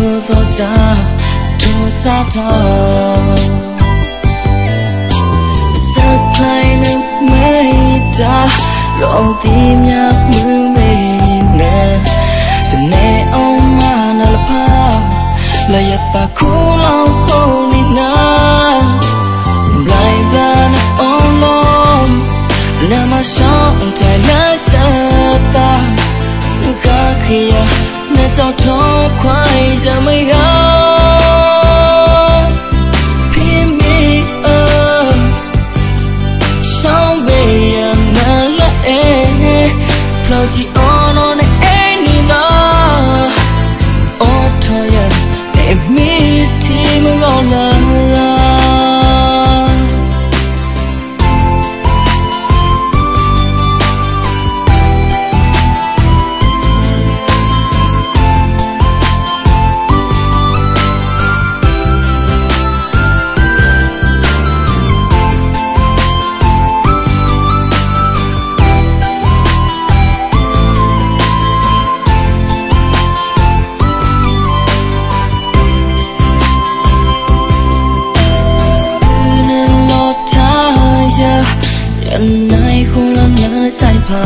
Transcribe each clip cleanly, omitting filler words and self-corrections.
သောစာထိုးစားတော့စက်ခိုင်းနေမိတာရောဒီမြတ်မှုမေနဲ့စနေအောင်မနာလဖာလျက်ပါခုလောကိုနေနာဘလိုက်ဘာနာအောင်လုံးနာမဆောင်တိုင်လာစတာကခိယာနဲ့ကြောက်တော့ခွိုင်းစမေဟာFloaty on any law or tired they meet him on la Nay khung lam na sai pha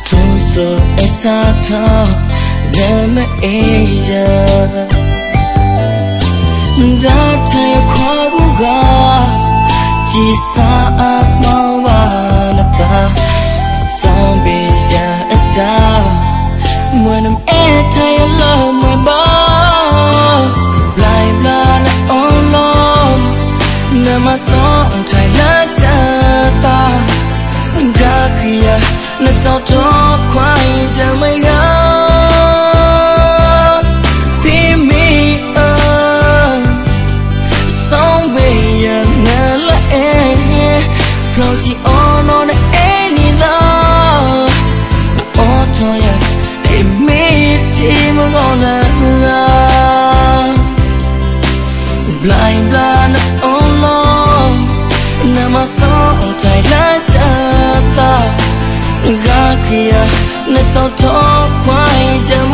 thu so sa tha na ma eja da thai khwa gu ga ji sa a ma wa na ka sam be ya a ta when I'm at thai love my ba lai bla na on long na ma song thai la Gakia, let's all talk quiet and my God. Be me some way and never end. Floaty on any love. All tired, they made him on the love. Blind, on long. Now my song tight like Gakia, let's all talk quiet and